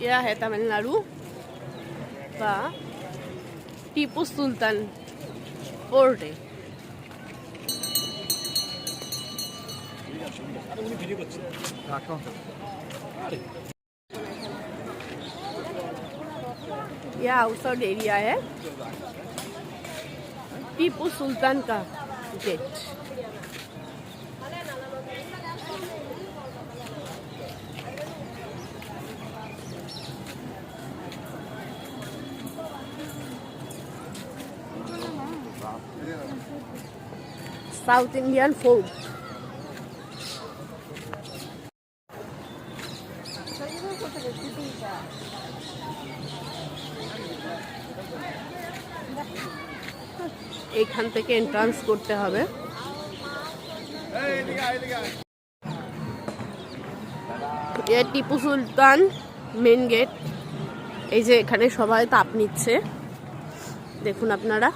यह है तमिलनाडु का टीपू सुल्तान फोर्ट है। यह आउटसाइड एरिया है टीपू सुल्तान का गेट। South Indian food. এখান থেকে এন্ট্রান্স করতে হবে। Tipu Sultan main gate. এই যে এখানে সবাই তাপ নিচ্ছে, দেখুন আপনারা।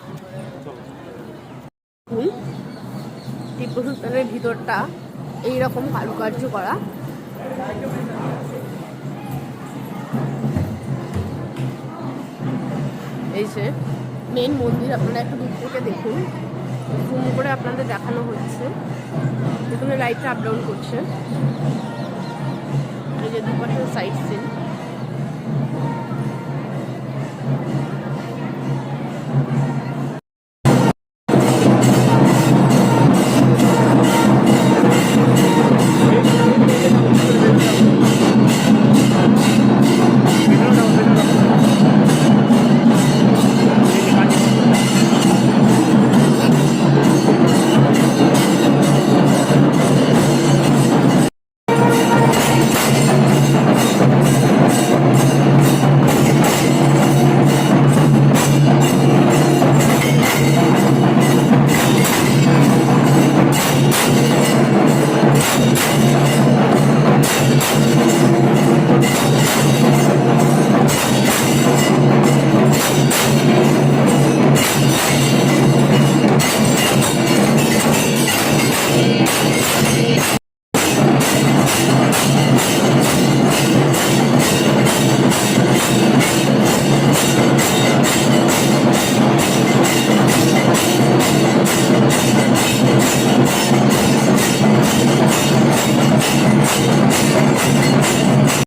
টিপু সুলতানের ভিতরটা এইরকম কারুকার্য করা। এই যে মেন মন্দির, আপনারা একটু দূর থেকে দেখুন, জুম করে আপনাদের দেখানো হচ্ছে। এখানে লাইটটা আপ ডাউন করছে। এই যে দুপাশে সাইড সিন।